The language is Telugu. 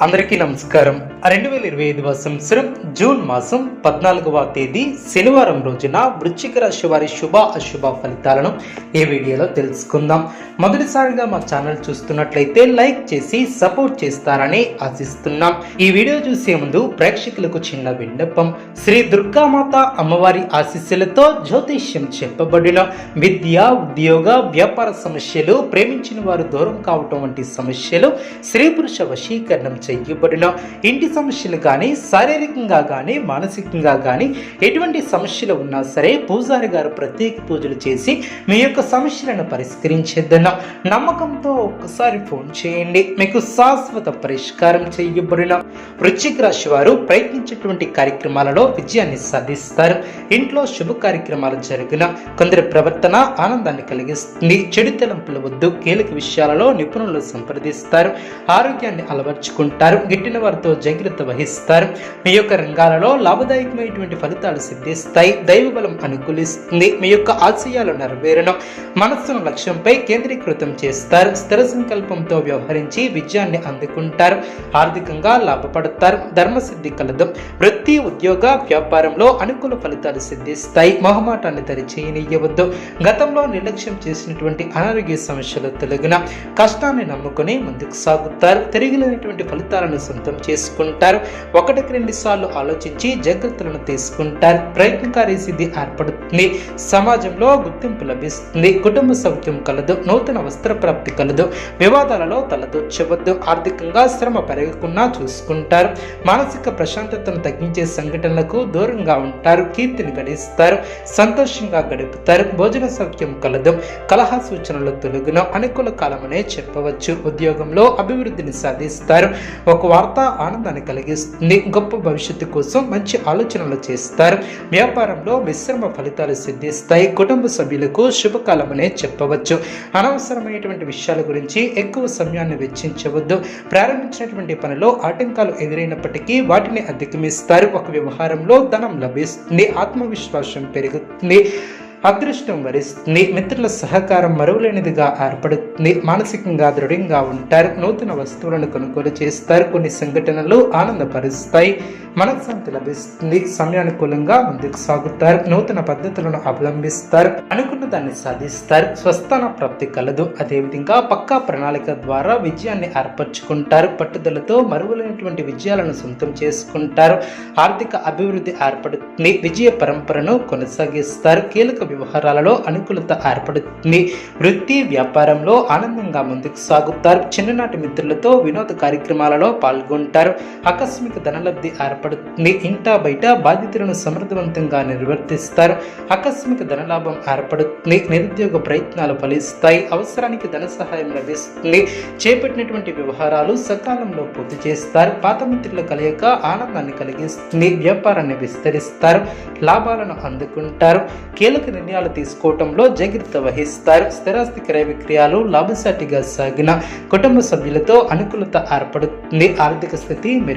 అందరికీ నమస్కారం. 2025వ సంవత్సరం జూన్ మాసం 14వ తేదీ శనివారం రోజున వృశ్చిక రాశి వారి శుభ అశుభ ఫలితాలను ఈ వీడియోలో తెలుసుకుందాం. మొదటిసారిగా మా ఛానల్ చూస్తున్నట్లయితే లైక్ చేసి సపోర్ట్ చేస్తారని ఆశిస్తున్నాం. ఈ వీడియో చూసే ముందు ప్రేక్షకులకు చిన్న విన్నపం. శ్రీ దుర్గామాత అమ్మవారి ఆశీస్సులతో జ్యోతిష్యం చెప్పబడిన విద్య, ఉద్యోగ, వ్యాపార సమస్యలు, ప్రేమించిన వారు దూరం కావటం వంటి సమస్యలు, స్త్రీ పురుష వశీకరణం చేయబడిన ఇంటి సమస్యలు కానీ, శారీరకంగా కానీ, మానసికంగా కానీ ఎటువంటి సమస్యలు ఉన్నా సరే పూజారి గారు ప్రత్యేక పూజలు చేసి మీ యొక్క సమస్యలను పరిష్కరించేద్దన్న నమ్మకంతో ఒక్కసారి ఫోన్ చేయండి. మీకు శాశ్వత పరిష్కారం చేయబడిన వృశ్చిక రాశి వారు ప్రయత్నించేటువంటి కార్యక్రమాలలో విజయాన్ని సాధిస్తారు. ఇంట్లో శుభ కార్యక్రమాలు జరిగిన కొందరి ప్రవర్తన ఆనందాన్ని కలిగిస్తుంది. చెడు తలంపుల వద్దు. కీలక విషయాలలో నిపుణులు సంప్రదిస్తారు. ఆరోగ్యాన్ని అలవర్చుకుంటారు. గిట్టిన వారితో జాగ్రత్త వహిస్తారు. మీ యొక్క రంగాలలో లాభదాయకమైనటువంటి ఫలితాలు సిద్ధిస్తాయి. దైవ బలం అనుకూలిస్తుంది. మీ యొక్క ఆశయాలు నెరవేరడం, మనస్సును లక్ష్యంపై కేంద్రీకృతం చేస్తారు. స్థిర సంకల్పంతో వ్యవహరించి విజయాన్ని అందుకుంటారు. ఆర్థికంగా లాభపడతారు. ధర్మసిద్ధి కలదు. వృత్తి, ఉద్యోగ, వ్యాపారంలో అనుకూల ఫలితాలు సిద్ధిస్తాయి. మొహమాటాన్ని దరిచేయనియ్యవద్దు. గతంలో నిర్లక్ష్యం చేసినటువంటి అనారోగ్య సమస్యలు తొలగిన కష్టాన్ని నమ్ముకుని ముందుకు సాగుతారు. తిరిగిలేనటువంటి ఫలితాలను సొంతం చేసుకుంటారు. 1-2 సార్లు ఆలోచించి జాగ్రత్తలను తీసుకుంటారు. ప్రయత్నకారి సిద్ధి ఏర్పడుతుంది. సమాజంలో గుర్తింపు లభిస్తుంది. కుటుంబ సౌఖ్యం కలదు. నూతన వస్త్ర ప్రాప్తి కలదు. వివాదాలలో తలదూర్చవద్దు. ఆర్థికంగా శ్రమ పెరగకుండా చూసుకుంటారు. మానసిక ప్రశాంతతను తగ్గించే సంఘటనలకు దూరంగా ఉంటారు. కీర్తిని గడిస్తారు. సంతోషంగా గడుపుతారు. భోజన సౌఖ్యం కలదు. కలహ సూచనలు తొలగిన అనుకూల కాలమనే చెప్పవచ్చు. ఉద్యోగంలో అభివృద్ధిని సాధిస్తారు. ఒక వార్త ఆనందాన్ని కలిగిస్తుంది. గొప్ప భవిష్యత్తు కోసం మంచి ఆలోచనలు చేస్తారు. వ్యాపారంలో మిశ్రమ ఫలితాలు సిద్ధిస్తాయి. కుటుంబ సభ్యులకు శుభకాలమనే చెప్పవచ్చు. అనవసరమైనటువంటి విషయాల గురించి ఎక్కువ సమయాన్ని వెచ్చించవద్దు. ప్రారంభించినటువంటి పనిలో ఆటంకాలు ఎదురైనప్పటికీ వాటిని అధిగమిస్తారు. ఒక వ్యవహారంలో ధనం లభిస్తుంది. ఆత్మవిశ్వాసం పెరుగుతుంది. అదృష్టం వరిస్తుంది. మిత్రుల సహకారం మరువలేనిదిగా ఏర్పడుతుంది. మానసికంగా దృఢంగా ఉంటారు. నూతన వస్తువులను కొనుగోలు చేస్తారు. కొన్ని సంఘటనలు ఆనందపరుస్తాయి. మనశ్శాంతి లభిస్తుంది. సమయానుకూలంగా ముందుకు సాగుతారు. నూతన పద్ధతులను అవలంబిస్తారు. అనుకున్న దాన్ని సాధిస్తారు. స్వస్థాన ప్రాప్తి కలదు. అదేవిధంగా పక్కా ప్రణాళిక ద్వారా విజయాన్ని ఏర్పరచుకుంటారు. పట్టుదలతో మరువలేనటువంటి విజయాలను సొంతం చేసుకుంటారు. ఆర్థిక అభివృద్ధి ఏర్పడుతుంది. విజయ పరంపరను కొనసాగిస్తారు. కీలక వ్యవహారాలలో అనుకూలత ఏర్పడుతుంది. వృత్తి, వ్యాపారంలో ఆనందంగా ముందుకు సాగుతారు. చిన్ననాటి మిత్రులతో వినోద కార్యక్రమాలలో పాల్గొంటారు. ఆకస్మిక ధనలబ్ధి ఏర్పడుతుంది. ఇంటా బయట బాధ్యతలను సమర్థవంతంగా నిర్వర్తిస్తారు. ఆకస్మిక ధనలాభం ఏర్పడుతుంది. నిరుద్యోగ ప్రయత్నాలు ఫలిస్తాయి. అవసరానికి ధన సహాయం లభిస్తుంది. చేపట్టినటువంటి వ్యవహారాలు సకాలంలో పూర్తి చేస్తారు. పాత మిత్రుల కలయిక ఆనందాన్ని కలిగిస్తుంది. వ్యాపారాన్ని విస్తరిస్తారు. లాభాలను అందుకుంటారు. కీలక నిర్ణయాలు తీసుకోవటంలో జాగ్రత్త వహిస్తారు. స్థిరాస్తి క్రయ విక్రయాలు లాభసాటిగా సాగిన కుటుంబ సభ్యులతో అనుకూలత ఏర్పడుతుంది. ఆర్థిక స్థితి